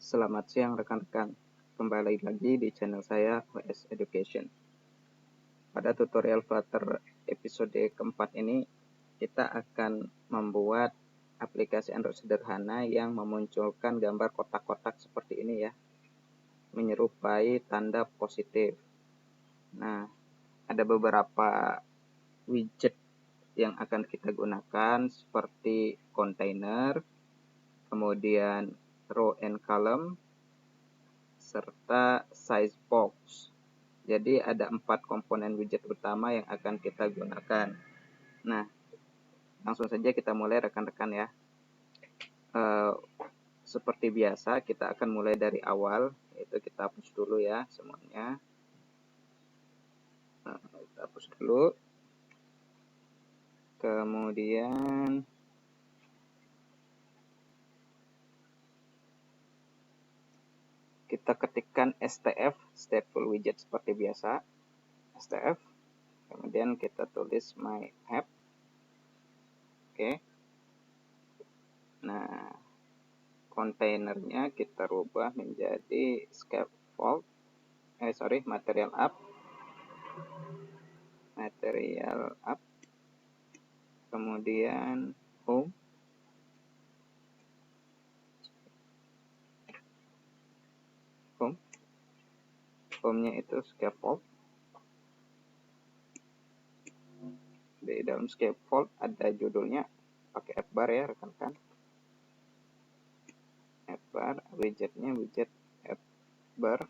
Selamat siang rekan-rekan, kembali lagi di channel saya WS Education. Pada tutorial Flutter episode keempat ini, kita akan membuat aplikasi Android sederhana yang memunculkan gambar kotak-kotak seperti ini ya, menyerupai tanda positif. Nah, ada beberapa widget yang akan kita gunakan seperti container, kemudian row and column, serta size box. Jadi ada 4 komponen widget utama yang akan kita gunakan. Nah, langsung saja kita mulai rekan-rekan ya. Seperti biasa kita akan mulai dari awal, yaitu kita hapus dulu ya semuanya. Kita hapus dulu. Kemudian kita ketikkan STF, stateful widget seperti biasa. STF. Kemudian kita tulis my app. Oke. Nah, kontainernya kita rubah menjadi scaffold. Material up. Kemudian home. Home-nya itu scaffold. Di dalam scaffold ada judulnya, pakai app bar ya rekan-rekan. App bar, widgetnya widget app bar.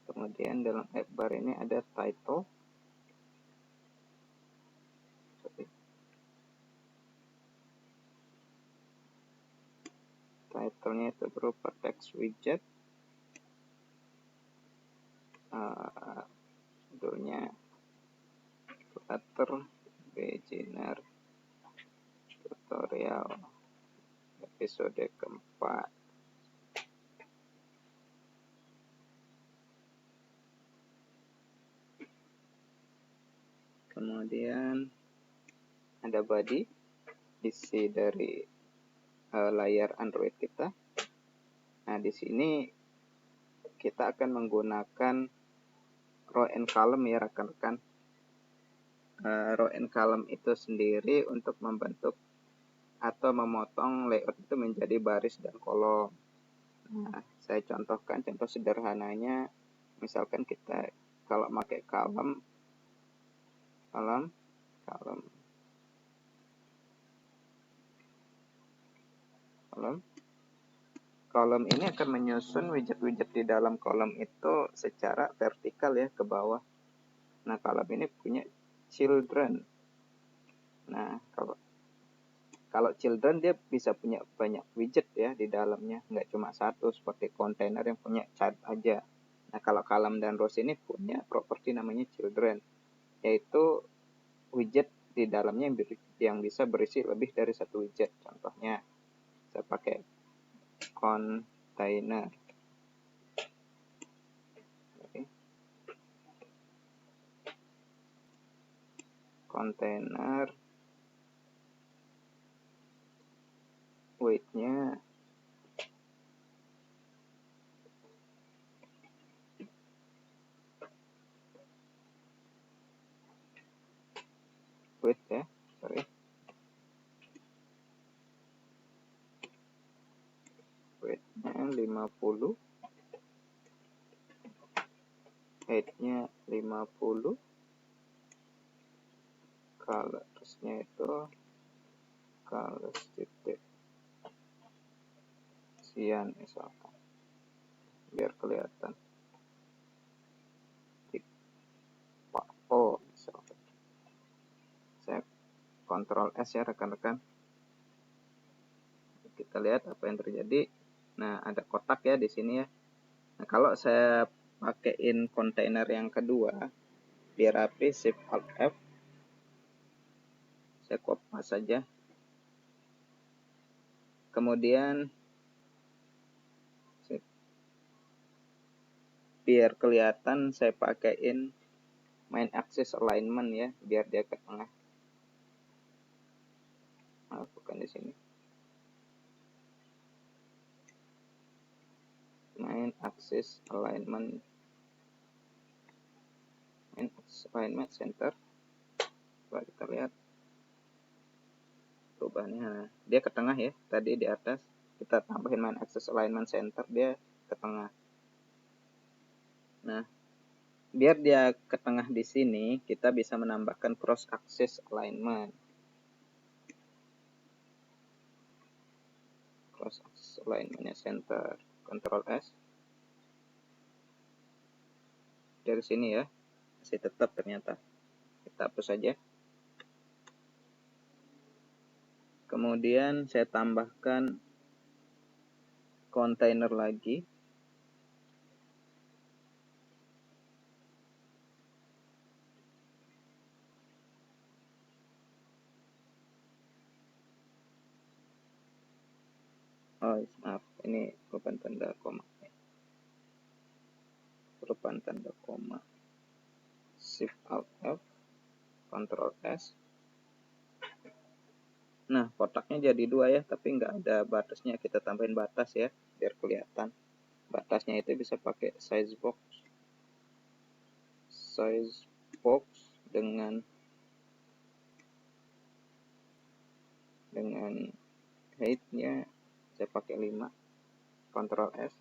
Kemudian dalam app bar ini ada title. Title-nya itu berupa text widget. Judulnya Flutter Beginner Tutorial episode keempat. Kemudian ada body, isi dari layar Android kita. Nah, di sini kita akan menggunakan row and column ya rekan-rekan. Row and column itu sendiri untuk membentuk atau memotong layout itu menjadi baris dan kolom. Nah, saya contohkan contoh sederhananya, misalkan kita kalau pakai column ini akan menyusun widget-widget di dalam kolom itu secara vertikal ya ke bawah. Nah, kolom ini punya children. Nah, kalau children dia bisa punya banyak widget ya di dalamnya, nggak cuma satu seperti kontainer yang punya child aja. Nah, kalau column dan rows ini punya properti namanya children, yaitu widget di dalamnya yang bisa berisi lebih dari satu widget. Contohnya saya pakai container. Container weight-nya weight-nya 50, height-nya 50, colors-nya itu colors titik cyan misalkan, biar kelihatan misalkan. Saya Ctrl S ya rekan-rekan. Kita lihat apa yang terjadi. Nah, ada kotak ya di sini ya. Nah, kalau saya pakaiin kontainer yang kedua, biar rapi, Shift Alt F. Saya copy saja. Kemudian biar kelihatan saya pakaiin main axis alignment ya, biar dia ke tengah. Nah, bukan di sini. main axis alignment center. Coba kita lihat perubahannya. Dia ke tengah ya, tadi di atas kita tambahin main axis alignment center, dia ke tengah. Nah, biar dia ke tengah di sini, kita bisa menambahkan cross axis alignment. Cross axis alignmentnya center, Ctrl S. Dari sini ya, masih tetap ternyata. Kita hapus saja. Kemudian saya tambahkan kontainer lagi. Oh, maaf, ini perubahan tanda koma. Perubahan tanda koma. Shift Alt F, Ctrl S. Nah, kotaknya jadi 2 ya, tapi nggak ada batasnya. Kita tambahin batas ya, biar kelihatan. Batasnya itu bisa pakai size box dengan height-nya saya pakai 5. Ctrl S.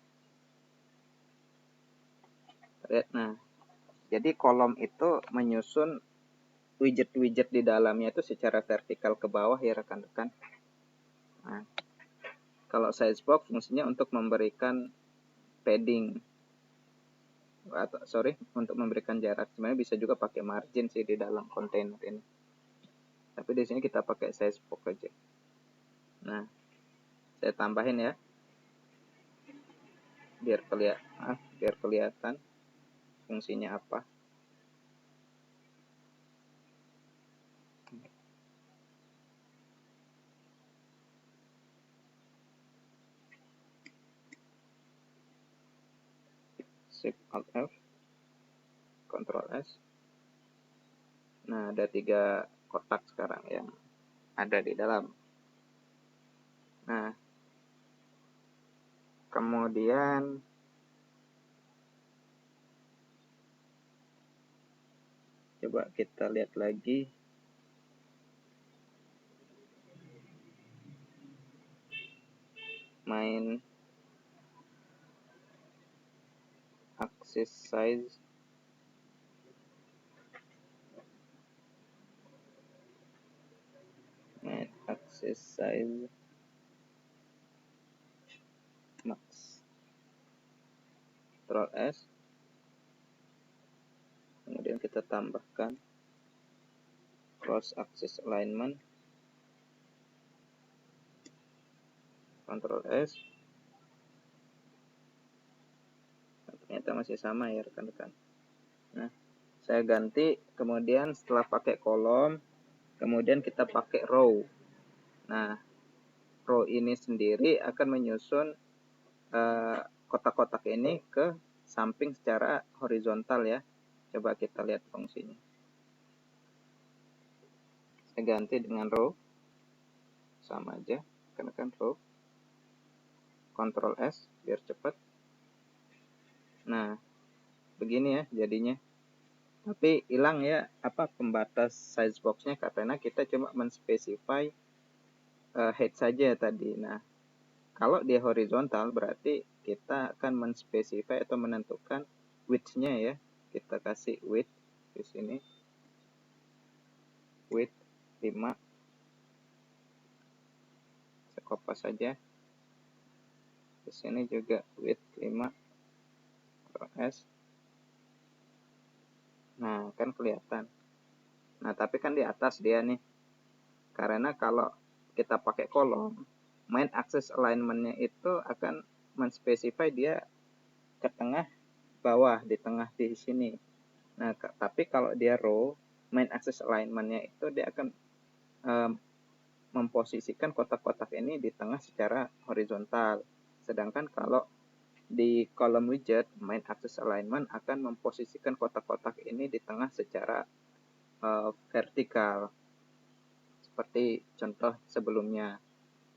Nah, jadi kolom itu menyusun widget-widget di dalamnya itu secara vertikal ke bawah ya rekan-rekan. Nah, kalau size box fungsinya untuk memberikan padding, untuk memberikan jarak. Sebenarnya bisa juga pakai margin sih di dalam kontainer ini. Tapi di sini kita pakai size box aja. Nah, saya tambahin ya, biar kelihatan fungsinya apa. Shift Alt F, Ctrl S. Nah, ada 3 kotak sekarang yang ada di dalam. Nah, kemudian coba kita lihat lagi. Main axis size. Main axis size max. Ctrl S. Kemudian kita tambahkan cross axis alignment. Ctrl S. Nah, ternyata masih sama ya rekan-rekan. Nah, saya ganti, kemudian setelah pakai kolom, kemudian kita pakai row. Nah, row ini sendiri akan menyusun kotak-kotak ini ke samping secara horizontal ya. Coba kita lihat fungsinya. Saya ganti dengan row, sama aja, tekan row, Ctrl S biar cepat. Nah, begini ya jadinya. Tapi hilang ya pembatas size boxnya karena kita cuma menspesify height saja tadi. Nah, kalau dia horizontal berarti kita akan menspesify atau menentukan width-nya ya. Kita kasih width di sini. Width 5. Saya kopas saja. Di sini juga width 5. S. Nah, kan kelihatan. Nah, tapi kan di atas dia nih. Karena kalau kita pakai kolom, main axis alignment-nya itu akan menspesify dia ke tengah bawah, di tengah di sini. Nah, tapi kalau dia row, main axis alignment-nya itu dia akan memposisikan kotak-kotak ini di tengah secara horizontal. Sedangkan kalau di kolom widget, main axis alignment akan memposisikan kotak-kotak ini di tengah secara vertikal. Seperti contoh sebelumnya.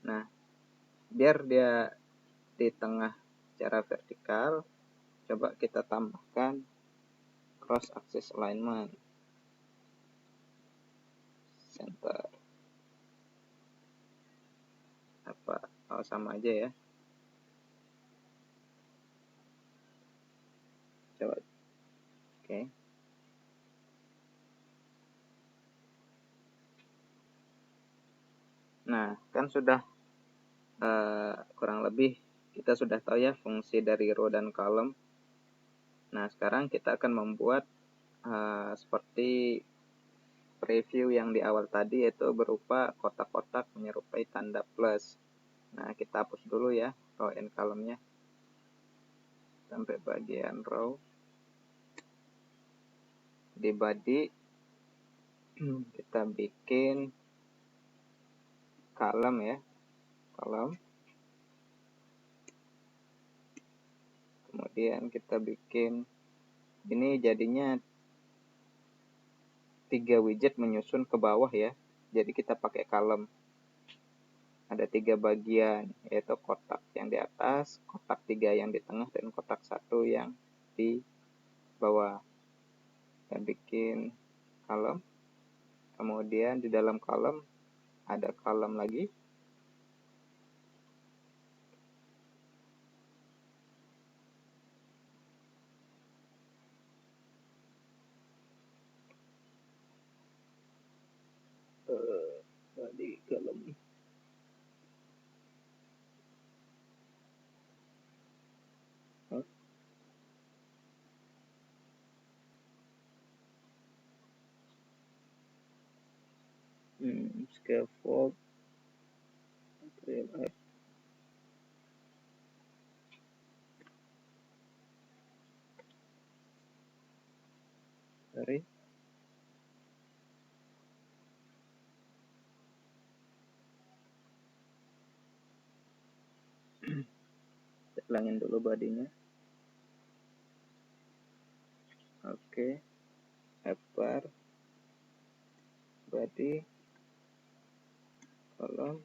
Nah, biar dia di tengah secara vertikal, coba kita tambahkan cross axis alignment, center, sama aja ya. Coba, oke. Nah, kan sudah kurang lebih kita sudah tahu ya fungsi dari row dan column. Nah, sekarang kita akan membuat seperti preview yang di awal tadi, yaitu berupa kotak-kotak menyerupai tanda plus. Nah, kita hapus dulu ya row and column-nya sampai bagian row. Di body kita bikin column ya, column. Kemudian kita bikin, ini jadinya 3 widget menyusun ke bawah ya. Jadi kita pakai column. Ada 3 bagian, yaitu kotak yang di atas, kotak 3 yang di tengah, dan kotak 1 yang di bawah. Kita bikin column. Kemudian di dalam column ada column lagi. Di column scaffold, material art. Sorry. Ulangin dulu bodinya. Oke. Upper, body, column.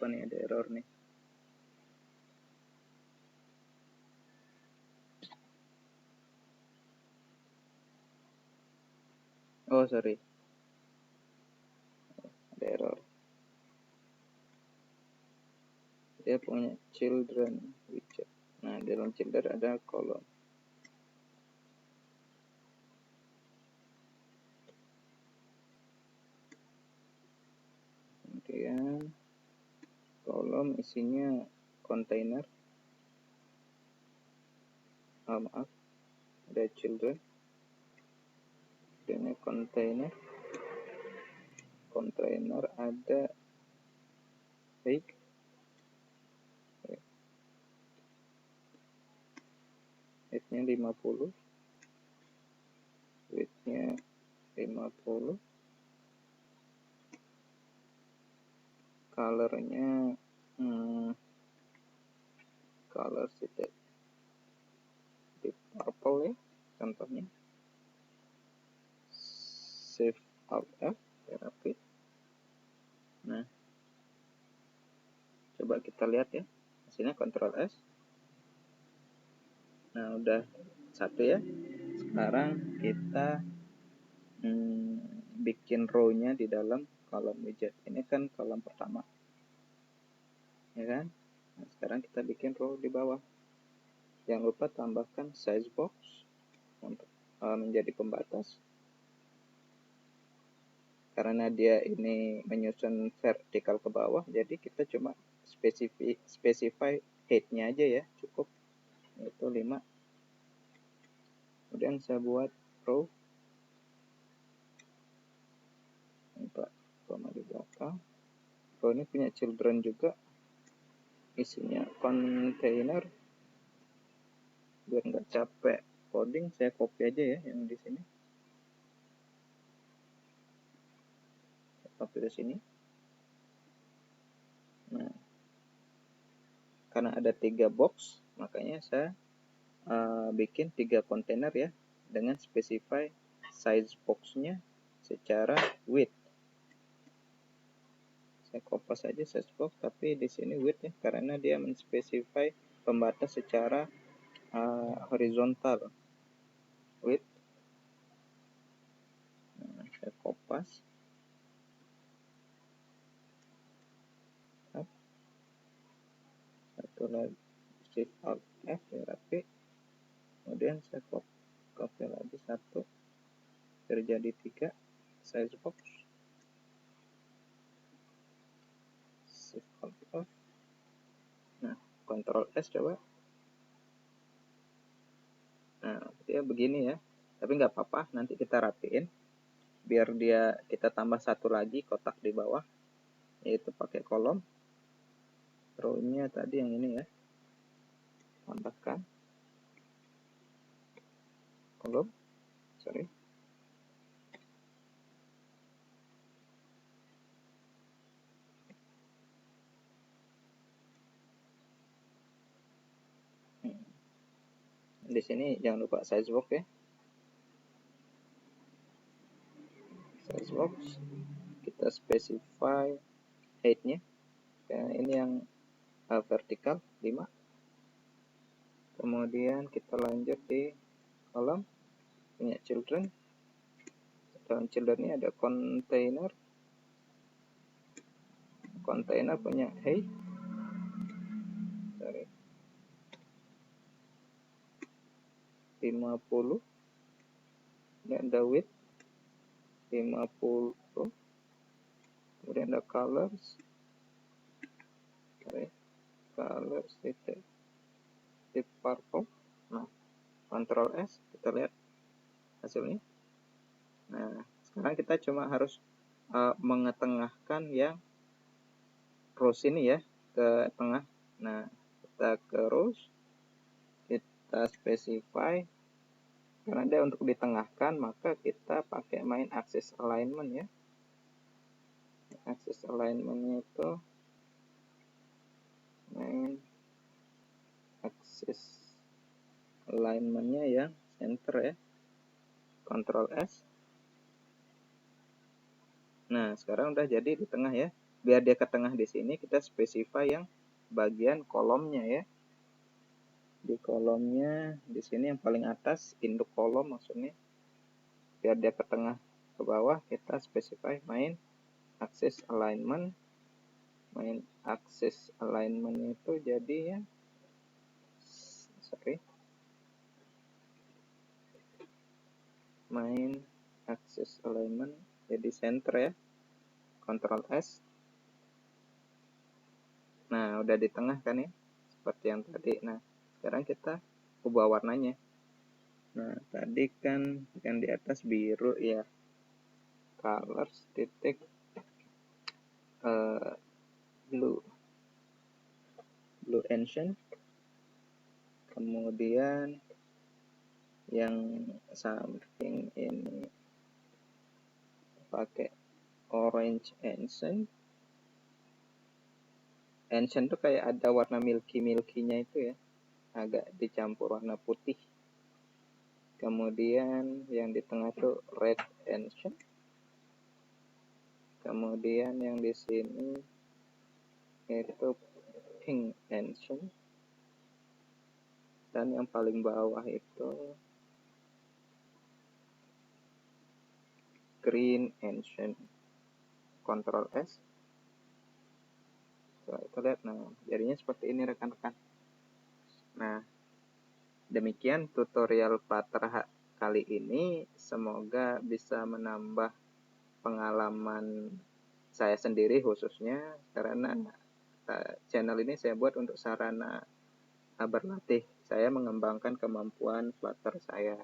Apa nih, ada error nih. Oh, sorry. Ada error. Dia punya children widget. Nah, di dalam children ada kolom. Kemudian kolom isinya container. Maaf, ada children. Ini container. Container ada bake. Width-nya 50. Width-nya 50. Color-nya color shaded di purple ya, contohnya. Save Alt F, terapi. Nah, coba kita lihat ya, hasilnya Ctrl S. Nah, udah satu ya. Sekarang kita bikin row-nya di dalam kolom widget. Ini kan kolom pertama, ya kan? Nah, sekarang kita bikin row di bawah. Jangan lupa tambahkan size box untuk menjadi pembatas. Karena dia ini menyusun vertikal ke bawah, jadi kita cuma specify height-nya aja ya, cukup, yaitu 5. Kemudian saya buat row Oh, ini punya children juga, isinya kontainer. Biar nggak capek coding, saya copy aja ya yang di sini. Saya copy ke sini. Nah, karena ada 3 box, makanya saya bikin 3 kontainer ya, dengan specify size boxnya secara width. Saya kopas aja size box, tapi di sini width ya, karena dia menspesify pembatas secara horizontal width. Nah, saya kopas. Satu lagi shift alt F ya, rapi. Kemudian saya copy lagi satu, terjadi 3 size box. Shift alt F. Nah, Ctrl S coba. Nah, dia begini ya. Tapi nggak apa-apa, nanti kita rapiin. Biar kita tambah satu lagi kotak di bawah, yaitu pakai kolom. Row-nya tadi yang ini ya. Tambahkan kolom. Sorry. Di sini jangan lupa size box ya. Size box. Kita specify height-nya. Ini yang vertikal 5. Kemudian kita lanjut di kolom punya children. Dalam children ini ada container punya height. Sorry. 50. Ini ada width 50. Kemudian ada colors. Sorry. Colors titik purple. Nah, Ctrl S, kita lihat hasilnya. Nah, sekarang kita cuma harus mengetengahkan yang rows ini ya ke tengah. Nah, kita ke rows, kita specify. Karena dia untuk ditengahkan, maka kita pakai main axis alignment ya. Axis alignment-nya itu main axis alignment-nya yang center ya. Ctrl S. Nah, sekarang udah jadi di tengah ya. Biar dia ke tengah di sini, kita specify yang bagian kolomnya ya. Di kolomnya, di sini yang paling atas, induk kolom maksudnya. Biar dia ke tengah ke bawah, kita specify main axis alignment. Main axis alignment itu jadi ya, main axis alignment jadi center ya. Ctrl S. Nah, udah di tengah kan ya, seperti yang tadi. Nah, sekarang kita ubah warnanya. Nah, tadi kan yang di atas biru ya, colors titik blue ancient. Kemudian yang samping ini pakai orange ancient. Ancient tuh kayak ada warna milky-nya itu ya, agak dicampur warna putih. Kemudian yang di tengah tuh red ancient. Kemudian yang di sini itu pink ancient. Dan yang paling bawah itu green ancient. Ctrl S. Coba kita lihat, nah jadinya seperti ini rekan-rekan. Nah, demikian tutorial Flutter kali ini. Semoga bisa menambah pengalaman saya sendiri khususnya, karena channel ini saya buat untuk sarana berlatih saya mengembangkan kemampuan Flutter saya.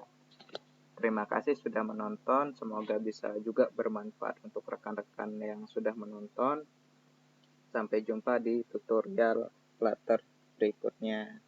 Terima kasih sudah menonton, semoga bisa juga bermanfaat untuk rekan-rekan yang sudah menonton. Sampai jumpa di tutorial Flutter berikutnya.